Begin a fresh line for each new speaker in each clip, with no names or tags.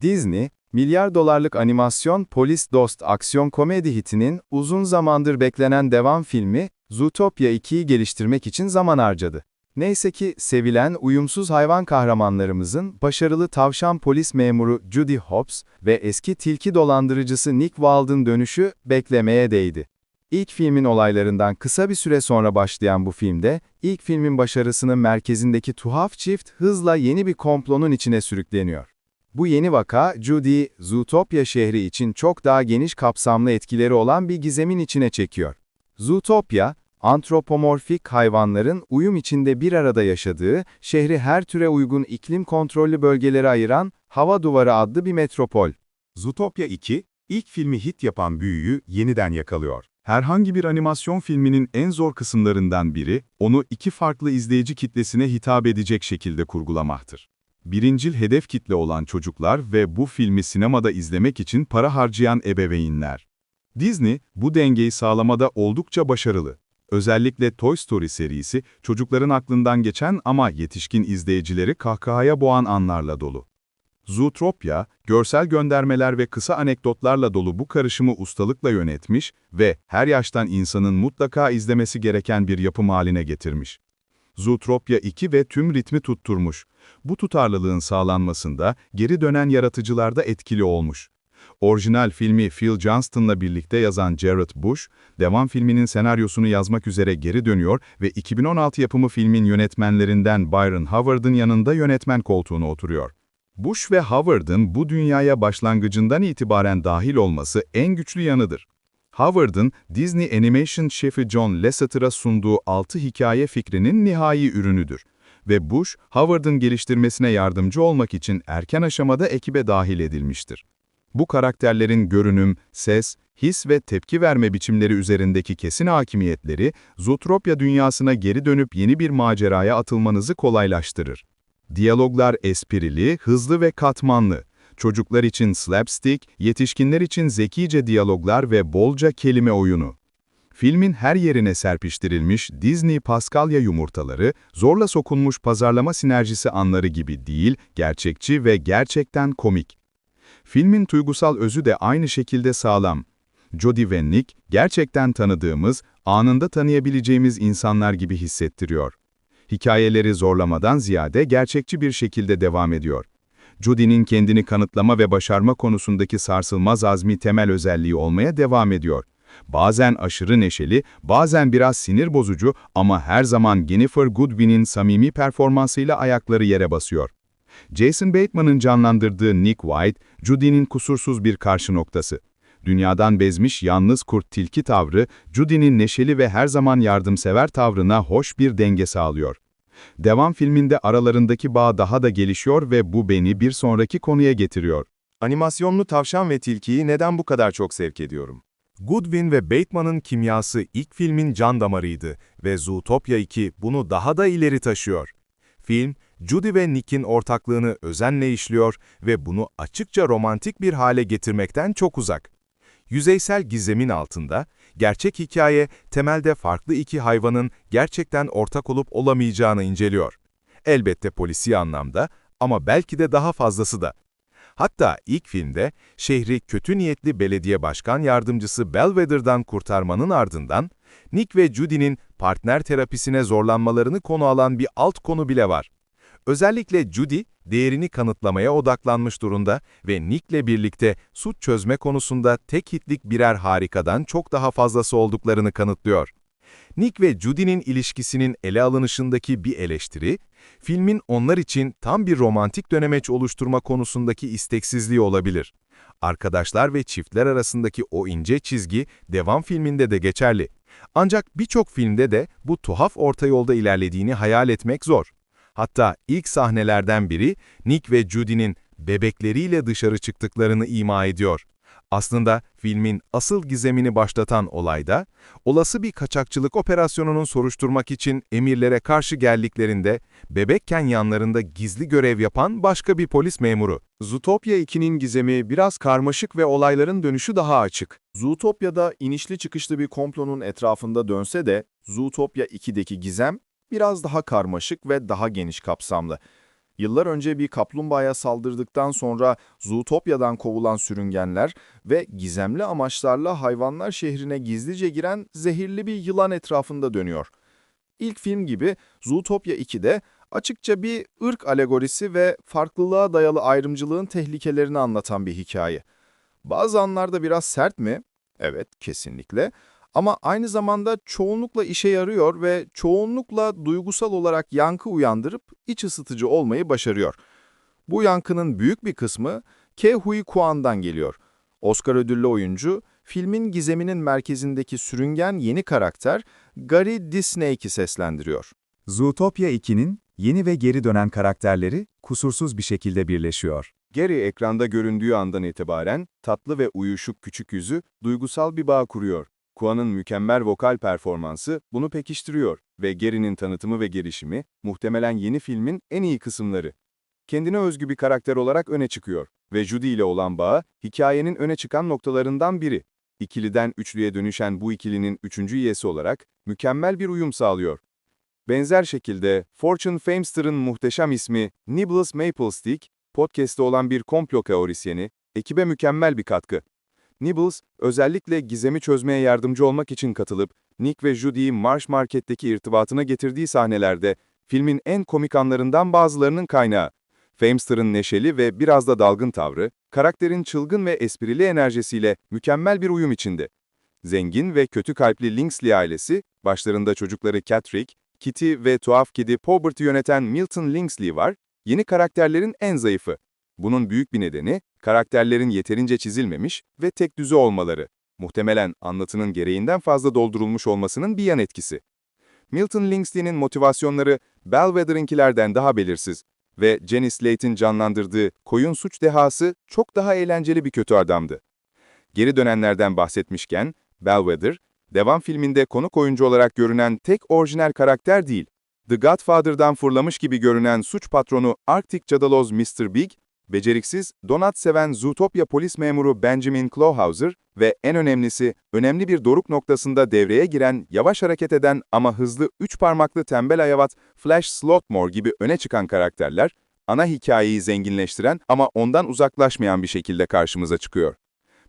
Disney, milyar dolarlık animasyon polis dost aksiyon komedi hitinin uzun zamandır beklenen devam filmi Zootopia 2'yi geliştirmek için zaman harcadı. Neyse ki sevilen uyumsuz hayvan kahramanlarımızın başarılı tavşan polis memuru Judy Hopps ve eski tilki dolandırıcısı Nick Wilde'ın dönüşü beklemeye değdi. İlk filmin olaylarından kısa bir süre sonra başlayan bu filmde, ilk filmin başarısının merkezindeki tuhaf çift hızla yeni bir komplonun içine sürükleniyor. Bu yeni vaka, Judy, Zootopia şehri için çok daha geniş kapsamlı etkileri olan bir gizemin içine çekiyor. Zootopia, antropomorfik hayvanların uyum içinde bir arada yaşadığı, şehri her türe uygun iklim kontrollü bölgelere ayıran Hava Duvarı adlı bir metropol.
Zootopia 2, ilk filmi hit yapan büyüyü yeniden yakalıyor. Herhangi bir animasyon filminin en zor kısımlarından biri, onu iki farklı izleyici kitlesine hitap edecek şekilde kurgulamaktır. Birincil hedef kitle olan çocuklar ve bu filmi sinemada izlemek için para harcayan ebeveynler. Disney, bu dengeyi sağlamada oldukça başarılı. Özellikle Toy Story serisi, çocukların aklından geçen ama yetişkin izleyicileri kahkahaya boğan anlarla dolu. Zootopia, görsel göndermeler ve kısa anekdotlarla dolu bu karışımı ustalıkla yönetmiş ve her yaştan insanın mutlaka izlemesi gereken bir yapım haline getirmiş. Zootopia 2 ve tüm ritmi tutturmuş. Bu tutarlılığın sağlanmasında geri dönen yaratıcılar da etkili olmuş. Orijinal filmi Phil Johnston'la birlikte yazan Jared Bush, devam filminin senaryosunu yazmak üzere geri dönüyor ve 2016 yapımı filmin yönetmenlerinden Byron Howard'ın yanında yönetmen koltuğuna oturuyor. Bush ve Howard'ın bu dünyaya başlangıcından itibaren dahil olması en güçlü yanıdır. Howard'ın Disney Animation şefi John Lasseter'a sunduğu 6 hikaye fikrinin nihai ürünüdür. Ve Bush, Howard'ın geliştirmesine yardımcı olmak için erken aşamada ekibe dahil edilmiştir. Bu karakterlerin görünüm, ses, his ve tepki verme biçimleri üzerindeki kesin hakimiyetleri, Zootopia dünyasına geri dönüp yeni bir maceraya atılmanızı kolaylaştırır. Diyaloglar esprili, hızlı ve katmanlı. Çocuklar için slapstick, yetişkinler için zekice diyaloglar ve bolca kelime oyunu. Filmin her yerine serpiştirilmiş Disney Paskalya yumurtaları, zorla sokulmuş pazarlama sinerjisi anları gibi değil, gerçekçi ve gerçekten komik. Filmin duygusal özü de aynı şekilde sağlam. Jody ve Nick, gerçekten tanıdığımız, anında tanıyabileceğimiz insanlar gibi hissettiriyor. Hikayeleri zorlamadan ziyade gerçekçi bir şekilde devam ediyor. Jody'nin kendini kanıtlama ve başarma konusundaki sarsılmaz azmi temel özelliği olmaya devam ediyor. Bazen aşırı neşeli, bazen biraz sinir bozucu ama her zaman Jennifer Goodwin'in samimi performansıyla ayakları yere basıyor. Jason Bateman'ın canlandırdığı Nick White, Judy'nin kusursuz bir karşı noktası. Dünyadan bezmiş yalnız kurt tilki tavrı, Judy'nin neşeli ve her zaman yardımsever tavrına hoş bir denge sağlıyor. Devam filminde aralarındaki bağ daha da gelişiyor ve bu beni bir sonraki konuya getiriyor.
Animasyonlu tavşan ve tilkiyi neden bu kadar çok sevk ediyorum? Goodwin ve Bateman'ın kimyası ilk filmin can damarıydı ve Zootopia 2 bunu daha da ileri taşıyor. Film, Judy ve Nick'in ortaklığını özenle işliyor ve bunu açıkça romantik bir hale getirmekten çok uzak. Yüzeysel gizemin altında, gerçek hikaye temelde farklı iki hayvanın gerçekten ortak olup olamayacağını inceliyor. Elbette polisi anlamda ama belki de daha fazlası da. Hatta ilk filmde şehri kötü niyetli belediye başkan yardımcısı Belvedere'dan kurtarmanın ardından, Nick ve Judy'nin partner terapisine zorlanmalarını konu alan bir alt konu bile var. Özellikle Judy, değerini kanıtlamaya odaklanmış durumda ve Nick'le birlikte suç çözme konusunda tek hitlik birer harikadan çok daha fazlası olduklarını kanıtlıyor. Nick ve Judy'nin ilişkisinin ele alınışındaki bir eleştiri, filmin onlar için tam bir romantik dönemeç oluşturma konusundaki isteksizliği olabilir. Arkadaşlar ve çiftler arasındaki o ince çizgi devam filminde de geçerli. Ancak birçok filmde de bu tuhaf orta yolda ilerlediğini hayal etmek zor. Hatta ilk sahnelerden biri Nick ve Judy'nin bebekleriyle dışarı çıktıklarını ima ediyor. Aslında filmin asıl gizemini başlatan olayda, olası bir kaçakçılık operasyonunun soruşturmak için emirlere karşı geldiklerinde, bebekken yanlarında gizli görev yapan başka bir polis memuru.
Zootopia 2'nin gizemi biraz karmaşık ve olayların dönüşü daha açık. Zootopia'da inişli çıkışlı bir komplonun etrafında dönse de, Zootopia 2'deki gizem biraz daha karmaşık ve daha geniş kapsamlı. Yıllar önce bir kaplumbağaya saldırdıktan sonra Zootopya'dan kovulan sürüngenler ve gizemli amaçlarla hayvanlar şehrine gizlice giren zehirli bir yılan etrafında dönüyor. İlk film gibi Zootopya 2'de açıkça bir ırk alegorisi ve farklılığa dayalı ayrımcılığın tehlikelerini anlatan bir hikaye. Bazı anlarda biraz sert mi? Evet, kesinlikle. Ama aynı zamanda çoğunlukla işe yarıyor ve çoğunlukla duygusal olarak yankı uyandırıp iç ısıtıcı olmayı başarıyor. Bu yankının büyük bir kısmı Ke Huy Quan'dan geliyor. Oscar ödüllü oyuncu, filmin gizeminin merkezindeki sürüngen yeni karakter Gary Disney'i seslendiriyor.
Zootopya 2'nin yeni ve geri dönen karakterleri kusursuz bir şekilde birleşiyor.
Gary ekranda göründüğü andan itibaren tatlı ve uyuşuk küçük yüzü duygusal bir bağ kuruyor. Kuan'ın mükemmel vokal performansı bunu pekiştiriyor ve Gary'nin tanıtımı ve gelişimi muhtemelen yeni filmin en iyi kısımları. Kendine özgü bir karakter olarak öne çıkıyor ve Judy ile olan bağı hikayenin öne çıkan noktalarından biri. İkiliden üçlüye dönüşen bu ikilinin üçüncü üyesi olarak mükemmel bir uyum sağlıyor. Benzer şekilde Fortune Feimster'ın muhteşem ismi Nibbles Maplestick, podcast'te olan bir komplo teorisyeni, ekibe mükemmel bir katkı. Nibbles, özellikle gizemi çözmeye yardımcı olmak için katılıp, Nick ve Judy'yi Marsh Market'teki irtibatına getirdiği sahnelerde, filmin en komik anlarından bazılarının kaynağı. Feimster'ın neşeli ve biraz da dalgın tavrı, karakterin çılgın ve esprili enerjisiyle mükemmel bir uyum içinde. Zengin ve kötü kalpli Linksley ailesi, başlarında çocukları Catrick, Kitty ve tuhaf kedi Paubert'ı yöneten Milton Linksley var, yeni karakterlerin en zayıfı. Bunun büyük bir nedeni, karakterlerin yeterince çizilmemiş ve tek düze olmaları. Muhtemelen anlatının gereğinden fazla doldurulmuş olmasının bir yan etkisi. Milton Linksley'nin motivasyonları Bellwether'inkilerden daha belirsiz ve Jenny Slate'in canlandırdığı koyun suç dehası çok daha eğlenceli bir kötü adamdı. Geri dönenlerden bahsetmişken, Bellwether, devam filminde konuk oyuncu olarak görünen tek orijinal karakter değil. The Godfather'dan fırlamış gibi görünen suç patronu Arctic cadaloz Mr. Big, beceriksiz, donat seven Zootopya polis memuru Benjamin Clawhauser ve en önemlisi, önemli bir doruk noktasında devreye giren, yavaş hareket eden ama hızlı üç parmaklı tembel ayavat Flash Slothmore gibi öne çıkan karakterler, ana hikayeyi zenginleştiren ama ondan uzaklaşmayan bir şekilde karşımıza çıkıyor.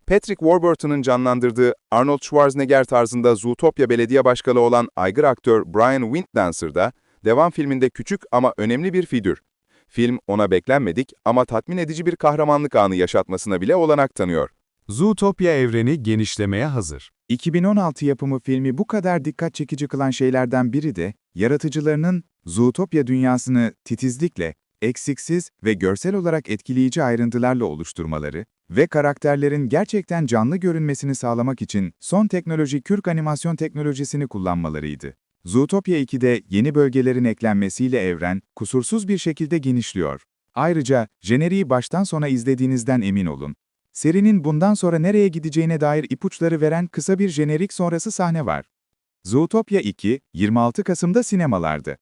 Patrick Warburton'ın canlandırdığı Arnold Schwarzenegger tarzında Zootopya belediye başkanı olan aygır aktör Brian Winddancer da devam filminde küçük ama önemli bir figür. Film ona beklenmedik ama tatmin edici bir kahramanlık anı yaşatmasına bile olanak tanıyor.
Zootopya evreni genişlemeye hazır.
2016 yapımı filmi bu kadar dikkat çekici kılan şeylerden biri de, yaratıcılarının Zootopya dünyasını titizlikle, eksiksiz ve görsel olarak etkileyici ayrıntılarla oluşturmaları ve karakterlerin gerçekten canlı görünmesini sağlamak için son teknoloji kürk animasyon teknolojisini kullanmalarıydı. Zootopya 2'de yeni bölgelerin eklenmesiyle evren, kusursuz bir şekilde genişliyor. Ayrıca, jeneriği baştan sona izlediğinizden emin olun. Serinin bundan sonra nereye gideceğine dair ipuçları veren kısa bir jenerik sonrası sahne var. Zootopya 2, 26 Kasım'da sinemalarda.